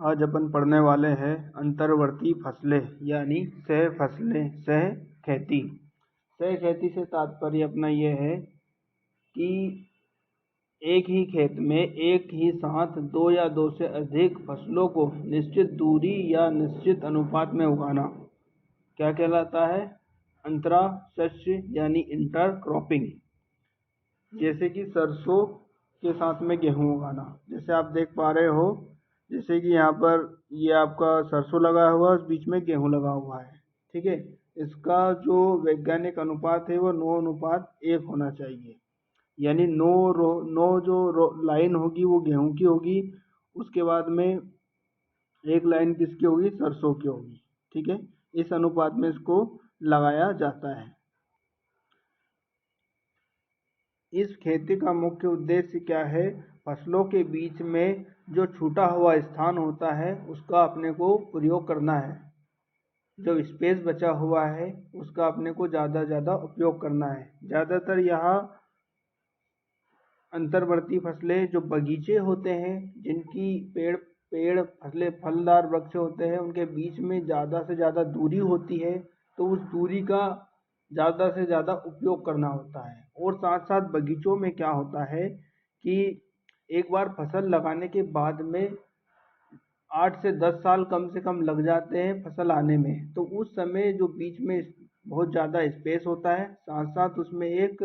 आज अपन पढ़ने वाले हैं अंतर्वर्ती फसलें यानी सह फसलें, सह खेती। सह खेती से तात्पर्य अपना ये है कि एक ही खेत में एक ही साथ दो या दो से अधिक फसलों को निश्चित दूरी या निश्चित अनुपात में उगाना क्या कहलाता है? अंतरा शस्य यानी इंटर क्रॉपिंग। जैसे कि सरसों के साथ में गेहूं उगाना, जैसे आप देख पा रहे हो, जैसे कि यहाँ पर ये आपका सरसों लगा हुआ है, उस बीच में गेहूं लगा हुआ है। ठीक है, इसका जो वैज्ञानिक अनुपात है वो 9:1 होना चाहिए। यानी 9 लाइन होगी वो गेहूं की होगी, उसके बाद में एक लाइन किसकी होगी? सरसों की होगी। ठीक है, इस अनुपात में इसको लगाया जाता है। इस खेती का मुख्य उद्देश्य क्या है? फसलों के बीच में जो छूटा हुआ स्थान होता है उसका अपने को प्रयोग करना है। जो स्पेस बचा हुआ है उसका अपने को ज़्यादा ज़्यादा उपयोग करना है। ज़्यादातर यहाँ अंतर्वर्ती फसलें जो बगीचे होते हैं, जिनकी पेड़ पेड़ फसलें फलदार वृक्ष होते हैं, उनके बीच में ज़्यादा से ज़्यादा दूरी होती है, तो उस दूरी का ज़्यादा से ज़्यादा उपयोग करना होता है। और साथ साथ बगीचों में क्या होता है कि एक बार फसल लगाने के बाद में 8 से 10 साल कम से कम लग जाते हैं फसल आने में। तो उस समय जो बीच में बहुत ज़्यादा स्पेस होता है, साथ साथ उसमें एक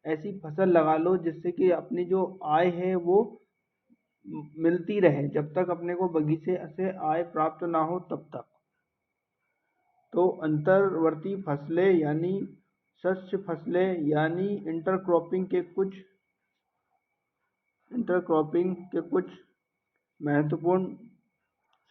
ऐसी फसल लगा लो जिससे कि अपनी जो आय है वो मिलती रहे, जब तक अपने को बगीचे से आय प्राप्त ना हो तब तक। तो अंतर्वर्ती फसलें यानी शस्य फसलें यानी इंटरक्रॉपिंग के कुछ महत्वपूर्ण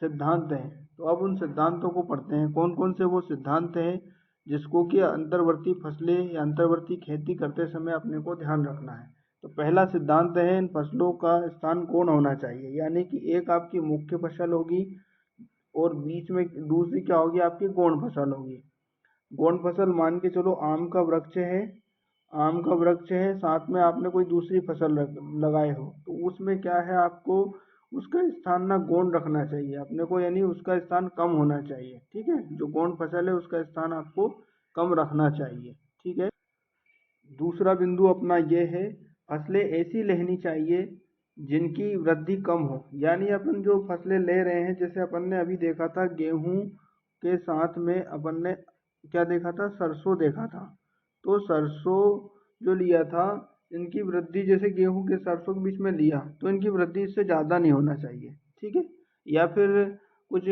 सिद्धांत हैं। तो अब उन सिद्धांतों को पढ़ते हैं। कौन कौन से वो सिद्धांत हैं जिसको कि अंतर्वर्ती फसलें या अंतर्वर्ती खेती करते समय अपने को ध्यान रखना है। तो पहला सिद्धांत है, इन फसलों का स्थान कौन होना चाहिए। यानी कि एक आपकी मुख्य फसल होगी और बीच में दूसरी क्या होगी? आपकी गौण फसल होगी। गौण फसल मान के चलो आम का वृक्ष है, साथ में आपने कोई दूसरी फसल लगाए हो, तो उसमें क्या है, आपको उसका स्थान ना गौण रखना चाहिए अपने को, यानी उसका स्थान कम होना चाहिए। ठीक है, जो गौण फसल है उसका स्थान आपको कम रखना चाहिए। ठीक है, दूसरा बिंदु अपना ये है, फसलें ऐसी लेनी चाहिए जिनकी वृद्धि कम हो। यानी अपन जो फसलें ले रहे हैं, जैसे अपन ने अभी देखा था गेहूं के साथ में अपन ने क्या देखा था? सरसों देखा था। तो सरसों जो लिया था, इनकी वृद्धि जैसे गेहूं के सरसों के बीच में लिया तो इनकी वृद्धि इससे ज़्यादा नहीं होना चाहिए। ठीक है, या फिर कुछ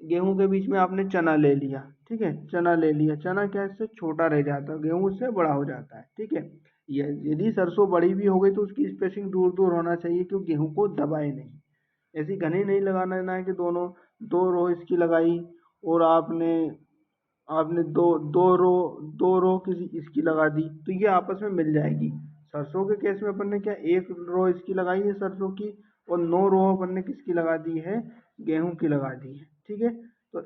गेहूं के बीच में आपने चना ले लिया। ठीक है, चना ले लिया, चना क्या इससे छोटा रह जाता है, गेहूं उससे बड़ा हो जाता है। ठीक है, यदि सरसों बड़ी भी हो गई तो उसकी स्पेसिंग दूर दूर होना चाहिए, क्योंकि गेहूं को दबाए नहीं। ऐसी घनी नहीं लगाना है कि दोनों दो रो इसकी लगाई और आपने आपने दो रो किसी इसकी लगा दी, तो ये आपस में मिल जाएगी। सरसों के केस में अपन ने क्या एक रो इसकी लगाई है सरसों की, और 9 रो अपन ने किसकी लगा दी है? गेहूं की लगा दी है। ठीक है, तो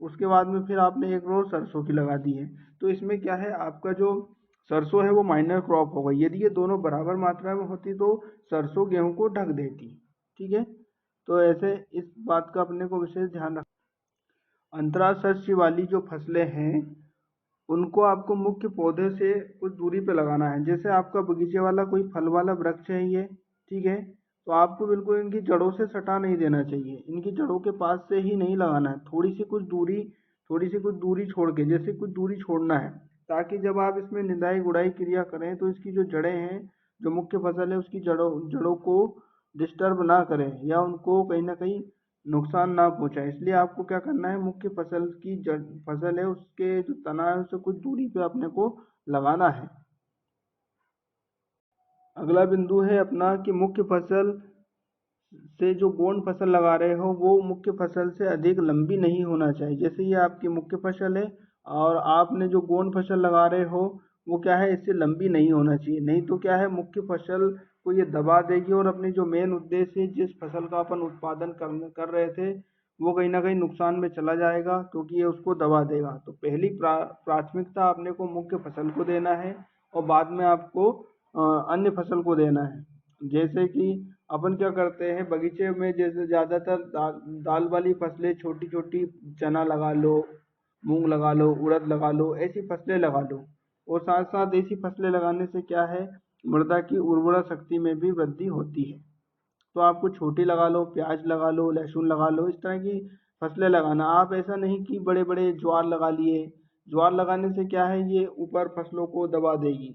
उसके बाद में फिर आपने एक रो सरसों की लगा दी है। तो इसमें क्या है, आपका जो सरसों है वो माइनर क्रॉप होगा। यदि ये दोनों बराबर मात्रा में होती तो सरसों गेहूं को ढक देती। ठीक है, तो ऐसे इस बात का अपने को विशेष ध्यान रखना। अंतराशस्य वाली जो फसलें हैं उनको आपको मुख्य पौधे से कुछ दूरी पे लगाना है। जैसे आपका बगीचे वाला कोई फल वाला वृक्ष है ये, ठीक है, तो आपको बिल्कुल इनकी जड़ों से सटा नहीं देना चाहिए, इनकी जड़ों के पास से ही नहीं लगाना है। थोड़ी सी कुछ दूरी छोड़ के, जैसे कुछ दूरी छोड़ना है, ताकि जब आप इसमें निदाई गुड़ाई क्रिया करें तो इसकी जो जड़ें हैं, जो मुख्य फसल है उसकी जड़ों को डिस्टर्ब ना करें या उनको कहीं ना कहीं नुकसान ना पहुंचाए। इसलिए आपको क्या करना है, मुख्य फसल है उसके जो तना है उससे कुछ दूरी पे अपने को लगाना है। अगला बिंदु है अपना कि मुख्य फसल से जो गौण फसल लगा रहे हो वो मुख्य फसल से अधिक लंबी नहीं होना चाहिए। जैसे ये आपकी मुख्य फसल है और आपने जो गौण फसल लगा रहे हो वो क्या है, इससे लंबी नहीं होना चाहिए। नहीं तो क्या है, मुख्य फसल को ये दबा देगी और अपनी जो मेन उद्देश्य है, जिस फसल का अपन उत्पादन कर रहे थे, वो कहीं ना कहीं नुकसान में चला जाएगा, क्योंकि ये उसको दबा देगा। तो पहली प्राथमिकता अपने को मुख्य फसल को देना है और बाद में आपको अन्य फसल को देना है। जैसे कि अपन क्या करते हैं बगीचे में, जैसे ज़्यादातर दाल वाली फसलें, छोटी छोटी चना लगा लो, मूंग लगा लो, उड़द लगा लो, ऐसी फसलें लगा लो। और साथ साथ ऐसी फसलें लगाने से क्या है, मृदा की उर्वरा शक्ति में भी वृद्धि होती है। तो आपको छोटी लगा लो, प्याज लगा लो, लहसुन लगा लो, इस तरह की फसलें लगाना। आप ऐसा नहीं कि बड़े बड़े ज्वार लगा लिए। ज्वार लगाने से क्या है, ये ऊपर फसलों को दबा देगी।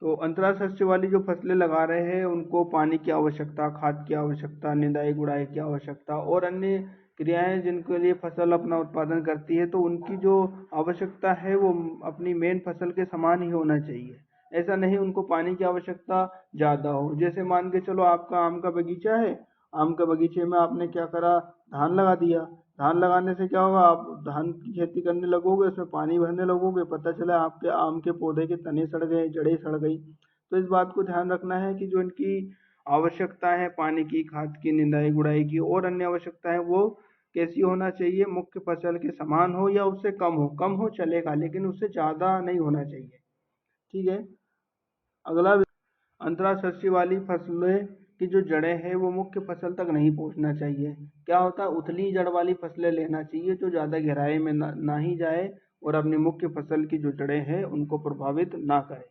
तो अंतरा शस्य वाली जो फसलें लगा रहे हैं उनको पानी की आवश्यकता, खाद की आवश्यकता, निदाई गुड़ाई की आवश्यकता और अन्य क्रियाएं जिनके लिए फसल अपना उत्पादन करती है, तो उनकी जो आवश्यकता है वो अपनी मेन फसल के समान ही होना चाहिए। ऐसा नहीं उनको पानी की आवश्यकता ज़्यादा हो। जैसे मान के चलो आपका आम का बगीचा है, आम के बगीचे में आपने क्या करा, धान लगा दिया। धान लगाने से क्या होगा, आप धान की खेती करने लगोगे, उसमें पानी भरने लगोगे, पता चला आपके आम के पौधे के तने सड़ गए, जड़ें सड़ गई। तो इस बात को ध्यान रखना है कि जो इनकी आवश्यकता है पानी की, खाद की, निंदाई गुड़ाई की और अन्य आवश्यकता है वो कैसी होना चाहिए, मुख्य फसल के समान हो या उससे कम हो। कम हो चलेगा लेकिन उससे ज़्यादा नहीं होना चाहिए। ठीक है। अगला, अंतराशस्यी वाली फसलें की जो जड़ें हैं वो मुख्य फसल तक नहीं पहुंचना चाहिए। क्या होता है, उथली जड़ वाली फसलें लेना चाहिए जो ज़्यादा गहराई में ना ही जाए और अपनी मुख्य फसल की जो जड़ें हैं उनको प्रभावित ना करे।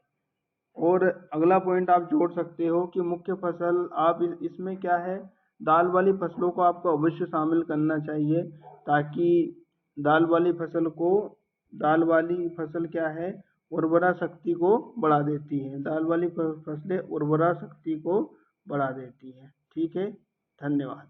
और अगला पॉइंट आप जोड़ सकते हो कि मुख्य फसल, आप इसमें क्या है, दाल वाली फसलों को आपको अवश्य शामिल करना चाहिए, ताकि दाल वाली फसल को दाल वाली फसल क्या है, उर्वरा शक्ति को बढ़ा देती है। दाल वाली फसलें उर्वरा शक्ति को बढ़ा देती हैं। ठीक है, धन्यवाद।